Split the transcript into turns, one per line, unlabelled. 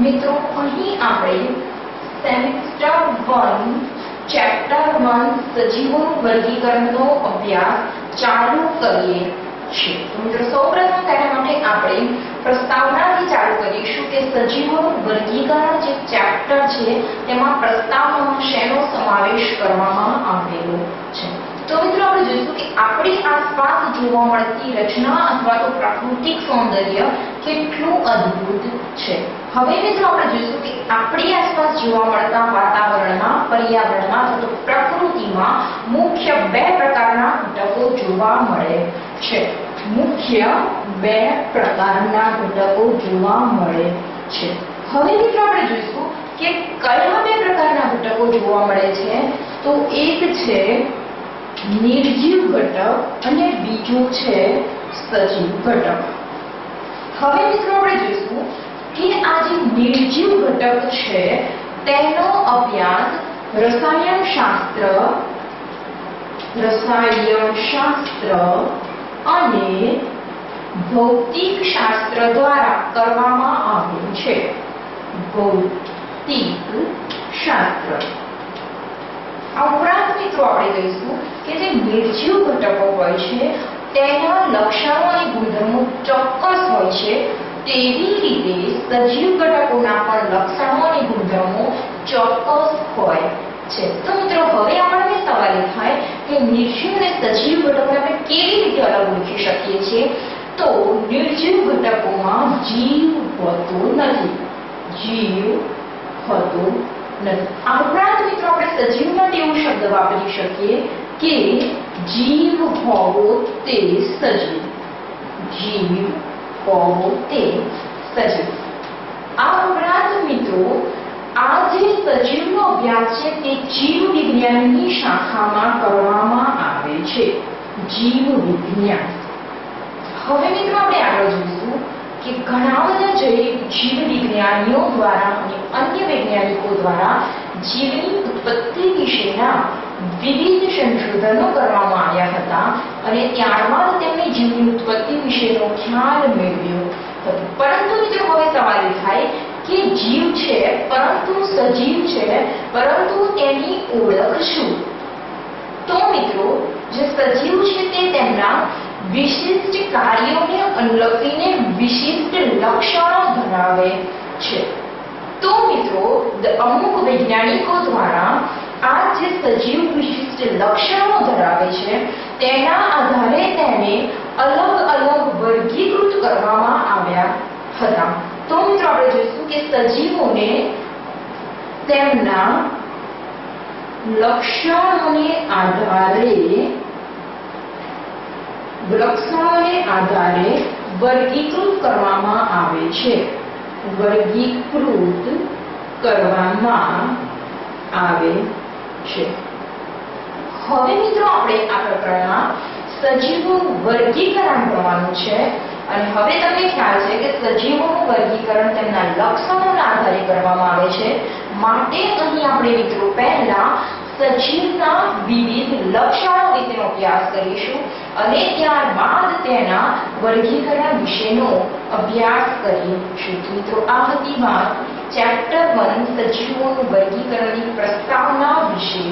મિત્રો અહીં આપણે સેમેસ્ટર 1 ચેપ્ટર 1 સજીવોનું વર્ગીકરણનો અભ્યાસ ચાલુ કરીએ છીએ। તો મિત્રો સૌપ્રથમ તેના માટે આપણે પ્રસ્તાવનાથી ચાલુ કરીશું કે સજીવોનું વર્ગીકરણ જે ચેપ્ટર છે તેમાં પ્રસ્તાવનામાં શેનો સમાવેશ કરવામાં આવેલો છે। તો મિત્રો આપણે જોઈશું કે આપણી આસપાસ જોવા મળતી રચના અથવા તો પ્રાકૃતિક સૌંદર્ય કેટલું અદ્ભુત છે। હવે મિત્રો આપણે જોઈશું કે આપણી આસપાસ જોવા મળતા વાતાવરણમાં પર્યાવરણમાં અથવા તો પ્રકૃતિમાં મુખ્ય બે પ્રકારના ઘટકો જોવા મળે છે। મુખ્ય બે પ્રકારના ઘટકો જોવા મળે છે। હવે મિત્રો આપણે જોઈશું કે કયા બે પ્રકારના ઘટકો જોવા મળે છે। તો એક છે નિર્જીવ ઘટક અને બીજું છે સજીવ ઘટક। હવે મિત્રો આપણે જોઈશું કે આ જે નિર્જીવ ઘટક છે તેનો અભ્યાસ રસાયણશાસ્ત્ર અને ભૌતિક શાસ્ત્ર દ્વારા કરવામાં આવ્યું છે। ભૌતિક શાસ્ત્ર આ ઉપરાંત મિત્રો આપણે કહીશું કે જે નિર્જીવ ઘટકો હોય છે તેના લક્ષણો અને ગુણધર્મો ચોક્કસ હોય છે, તેવી રીતે સજીવ ઘટકોના પણ લક્ષણો અને ગુણધર્મો ચોક્કસ હોય છે। તો મિત્રો હવે આપણને સવાલ એ થાય કે નિર્જીવ અને સજીવ ઘટકોને આપણે કેવી રીતે અલગ ઓળખી શકીએ છીએ। તો નિર્જીવ ઘટકોમાં જીવ હોતો નથી। આ ઉપરાંત મિત્રો આપણે સજીવ માટે એવો શબ્દ વાપરી શકીએ કે જીવ હોવો તે સજીવ। આ ઉપરાંત મિત્રો આ જે સજીવનો અભ્યાસ છે તે જીવ વિજ્ઞાનની શાખામાં કરવામાં આવે છે। જીવ વિજ્ઞાન। હવે મિત્રો આપણે આગળ જોઈશું કે ઘણા બધા જીવ વિજ્ઞાનીઓ દ્વારા અને અન્ય વૈજ્ઞાનિકો દ્વારા જીવની ઉત્પત્તિ વિશેના વિવિધ સંશોધનો કરવામાં આવ્યા હતા અને ત્યારબાદ તેમણે જીવની ઉત્પત્તિ વિશેનો ખ્યાલ મેળવ્યો હતો। પરંતુ મિત્રો હવે સવાલ એ થાય કે જીવ છે પરંતુ સજીવ છે પરંતુ તેની ઓળખ શું? તો મિત્રો જે સજીવ છે તે તેમના વિશિષ્ટ કાર્યોને અનુલક્ષીને વિશિષ્ટ લક્ષણો ધરાવે છે। તો મિત્રો અમુક વૈજ્ઞાનિકો દ્વારા આ જે સજીવ વિશિષ્ટ લક્ષણો ધરાવે છે તેના આધારે તેને અલગ અલગ વર્ગીકૃત કરવામાં આવ્યા હતા। તો મિત્રો આપણે જોઈશું કે સજીવોને તેમના લક્ષણોને આધારે વર્ગીકૃત કરવામાં આવે છે। હવે મિત્રો આપણે આ પ્રકરણમાં સજીવોનું વર્ગીકરણ કરવાનું છે અને હવે તમને ખ્યાલ છે કે સજીવોનું વર્ગીકરણ તેમના લક્ષણોના આધારે કરવામાં આવે છે। માટે અહીં આપણે મિત્રો પહેલા સજીવના વિવિધ લક્ષણો વિશેનો અભ્યાસ કરીશું અને ત્યારબાદ તેના વર્ગીકરણ વિશેનો અભ્યાસ કરીશું। મિત્રો આ હતી વાત ચેપ્ટર 1 સજીવોનું વર્ગીકરણની પ્રસ્તાવના વિશે।